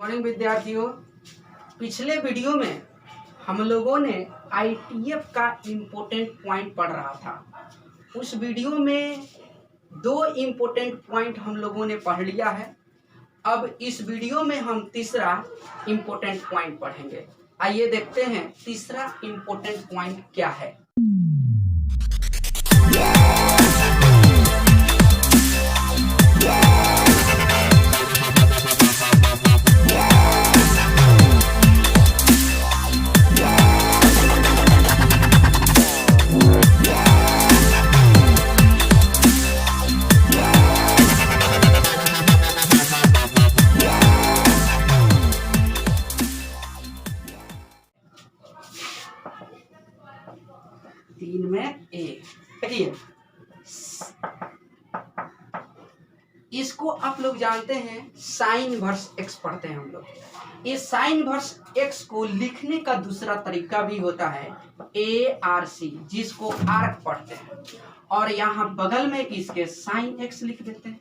Morning विद्यार्थियों, पिछले video में हम लोगों ने आईटीएफ का इम्पोर्टेंट पॉइंट पढ़ रहा था। उस वीडियो में 2 इम्पोर्टेंट पॉइंट हम लोगों ने पढ़ लिया है। अब इस वीडियो में हम तीसरा इम्पोर्टेंट पॉइंट पढ़ेंगे। आइए देखते हैं तीसरा इम्पोर्टेंट पॉइंट क्या है। तीन में ए, देखिए इसको आप लोग जानते हैं, साइन इनवर्स एक्स पढ़ते हैं हम लोग। ये साइन इनवर्स एक्स को लिखने का दूसरा तरीका भी होता है ARC, जिसको आर्क पढ़ते हैं, और यहाँ बगल में इसके साइन एक्स लिख देते हैं।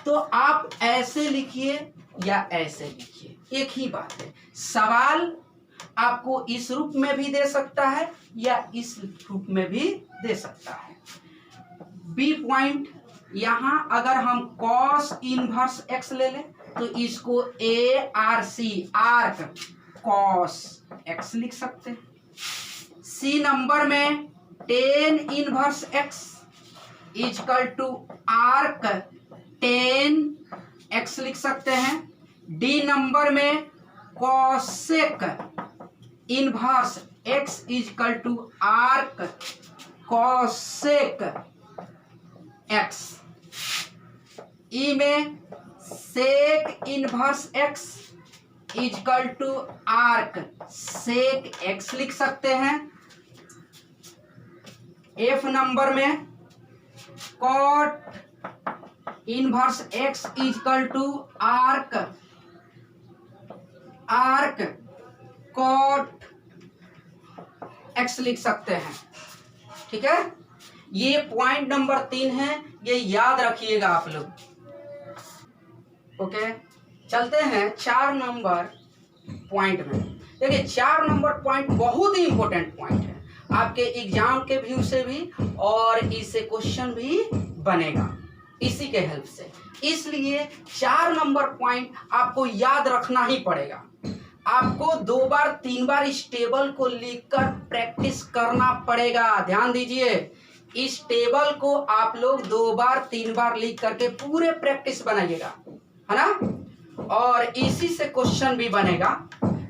तो आप ऐसे लिखिए या ऐसे लिखिए, एक ही बात है। सवाल आपको इस रूप में भी दे सकता है या इस रूप में भी दे सकता है। बी पॉइंट, यहां अगर हम कॉस इनवर्स एक्स ले लें तो इसको ARC आर्क कॉस एक्स लिख सकते हैं। सी नंबर में tan inverse x is equal to arc tan x लिख सकते हैं। डी नंबर में cosec inverse x is equal to arc cosec x. E में sec inverse x is equal to arc sec x लिख सकते हैं। एफ नंबर में cot inverse x is equal to arc arc cot x लिख सकते हैं। ठीक है, ये पॉइंट नंबर 3 है, ये याद रखिएगा आप लोग। ओके, चलते हैं 4 नंबर पॉइंट में। देखिए 4 नंबर पॉइंट बहुत ही इंपॉर्टेंट पॉइंट है, आपके एग्जाम के व्यू से भी, और इससे क्वेश्चन भी बनेगा इसी के हेल्प से। इसलिए 4 नंबर पॉइंट आपको याद रखना ही पड़ेगा। आपको 2 बार 3 बार इस टेबल को लिखकर प्रैक्टिस करना पड़ेगा। ध्यान दीजिए, इस टेबल को आप लोग 2 बार 3 बार लिख करके पूरे प्रैक्टिस बनाइएगा, है ना, और इसी से क्वेश्चन भी बनेगा।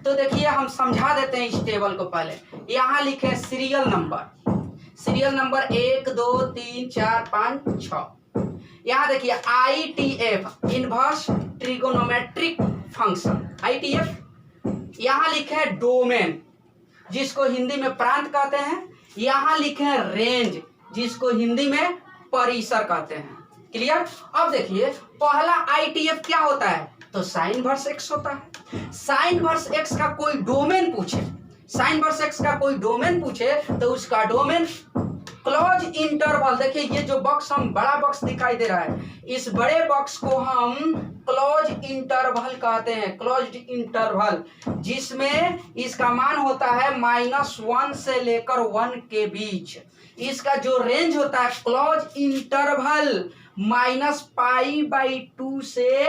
तो देखिए हम समझा देते हैं इस टेबल को। पहले यहाँ लिखे सीरियल नंबर 1 2 3 4 5 6। यहाँ देखिए ITF inverse trigonometric function ITF। यहाँ लिखे डोमेन, जिसको हिंदी में प्रांत कहते हैं। यहाँ लिखे रेंज, जिसको हिंदी में परिसर कहते हैं। क्लियर। अब देखिए पहला ITF क्या होता है, तो साइन इनवर्स एक्स होता है। साइन इनवर्स एक्स का कोई डोमेन पूछे, साइन इनवर्स एक्स का कोई डोमेन पूछे तो उसका डोमेन क्लोज इंटरवल। देखिए ये जो बॉक्स, हम बड़ा बॉक्स दिखाई दे रहा है, इस बड़े बॉक्स को हम क्लोज इंटरवल कहते हैं। क्लोज इंटरवल, जिसमें इसका मान होता है -1 से लेकर 1 के बीच। इसका जो रेंज होता है क्लोज इंटरवल -π/2 से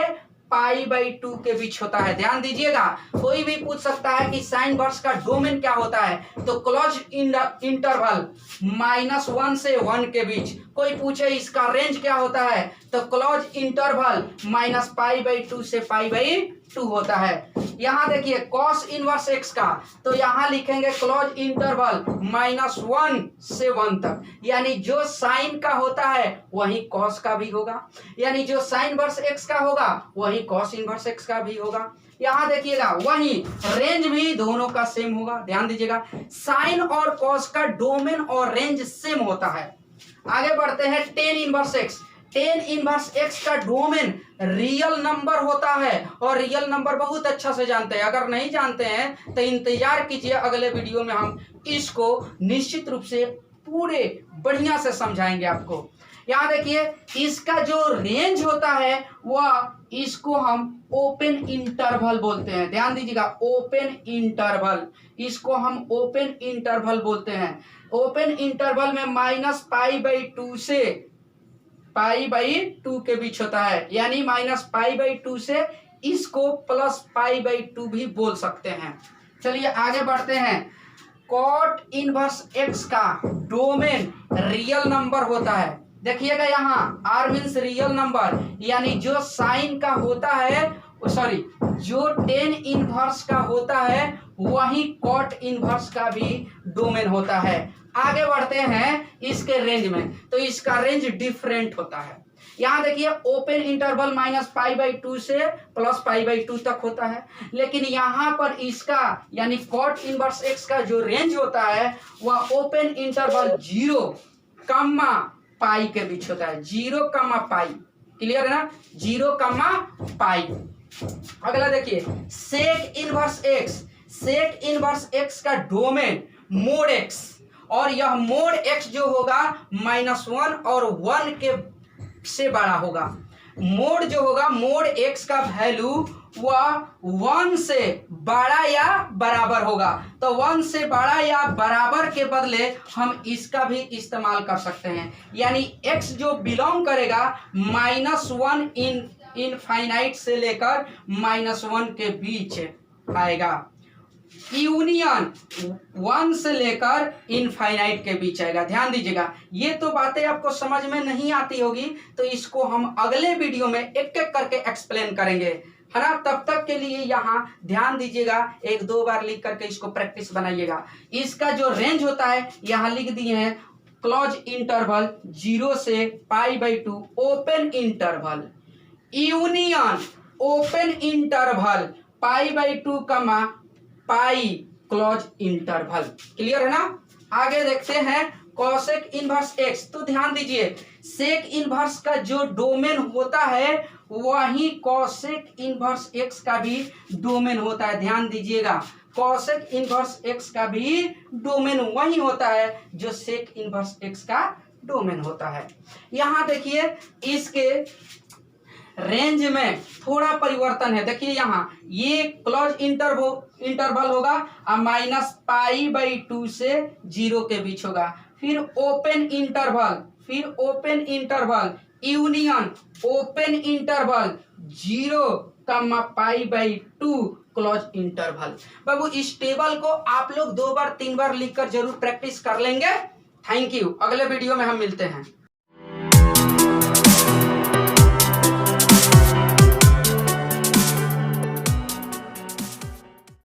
π/2 के बीच होता है। ध्यान दीजिएगा, कोई भी पूछ सकता है कि साइन इनवर्स का डोमेन क्या होता है, तो क्लोज इंटरवल -1 से 1 के बीच। कोई पूछे इसका रेंज क्या होता है, तो क्लोज इंटरवल -π/2 से π/2 होता है। यहाँ देखिए कॉस इनवर्स एक्स का, तो यहाँ लिखेंगे क्लोज इंटरवल -1 से 1 तक। यानी जो साइन का होता है वही कॉस का भी होगा, यानी जो साइन इनवर्स एक्स का होगा वही कॉस इनवर्स एक्स का भी होगा। यहाँ देखिएगा वही रेंज भी दोनों का सेम होगा। ध्यान दीजिएगा, साइन और कॉस का डोमेन और रेंज सेम होता है। आगे बढ़ते हैं ten inverse x. Ten inverse x का डोमेन रियल नंबर होता है, और रियल नंबर बहुत अच्छा से जानते हैं। अगर नहीं जानते हैं तो इंतजार कीजिए, अगले वीडियो में हम इसको निश्चित रूप से पूरे बढ़िया से समझाएंगे आपको। यहाँ देखिए इसका जो रेंज होता है वह इसको हम ओपन इंटरवल बोलते हैं। ध्यान दीजिएगा, ओपन इंटरवल, इसको हम ओपन इंटरवल बोलते हैं। ओपन इंटरवल में -π/2 से π/2 के बीच होता है, यानी -π/2 से इसको +π/2 भी बोल सकते हैं। चलिए आगे बढ़ते हैं। कॉट इनवर्स एक्स का डोमेन रियल नंबर होता है। देखिएगा यहाँ आर मीन्स रियल नंबर, यानी जो साइन का होता है, सॉरी जो टेन इनवर्स का होता है वही कॉट इनवर्स का भी डोमेन होता है। आगे बढ़ते हैं इसके रेंज में, तो इसका रेंज डिफरेंट होता है। यहाँ देखिए ओपन इंटरवल -π/2 से +π/2 तक होता है, लेकिन यहाँ पर इसका यानी कॉट इनवर्स एक्स का जो रेंज होता है वह ओपन इंटरवल 0, π के बीच होता है। 0, π, क्लियर है ना, 0, π। अगला देखिए sec inverse x. Sec inverse x का डोमेन मोड एक्स, और यह मोड एक्स जो होगा -1 और 1 के से बड़ा होगा। मोड जो होगा मोड एक्स का वैल्यू वह 1 से बड़ा या बराबर होगा, तो 1 से बड़ा या बराबर के बदले हम इसका भी इस्तेमाल कर सकते हैं, यानी x जो बिलोंग करेगा -1 इनफाइनाइट से लेकर -1 के बीच आएगा। यूनियन 1 से लेकर इनफाइनाइट के बीच आएगा। ध्यान दीजिएगा, ये तो बातें आपको समझ में नहीं आती होगी, तो इसको हम अगले वीडियो में एक एक करके एक्सप्लेन करेंगे, है ना। तब तक के लिए यहाँ ध्यान दीजिएगा, 1-2 बार लिख करके इसको प्रैक्टिस बनाइएगा। इसका जो रेंज होता है यहाँ लिख दिए हैं, क्लोज इंटरवल 0 से π/2 open interval, union open interval π/2 pi close interval. Clear है ना। आगे देखते हैं कॉसेक इनवर्स एक्स। तो ध्यान दीजिए सेक इनवर्स का जो डोमेन होता है वही कॉसेक इनवर्स एक्स का भी डोमेन होता है। ध्यान दीजिएगा, कॉसेक इनवर्स एक्स का भी डोमेन वही होता है जो सेक इनवर्स एक्स का डोमेन होता है। यहाँ देखिए इसके रेंज में थोड़ा परिवर्तन है। देखिए यहाँ ये क्लोज इंटरवल होगा और -π/2 से 0 के बीच होगा, फिर open interval, union open interval 0, π/2 close interval. बाबू इस टेबल को आप लोग 2 बार 3 बार लिखकर जरूर प्रैक्टिस कर लेंगे। Thank you. अगले वीडियो में हम मिलते हैं।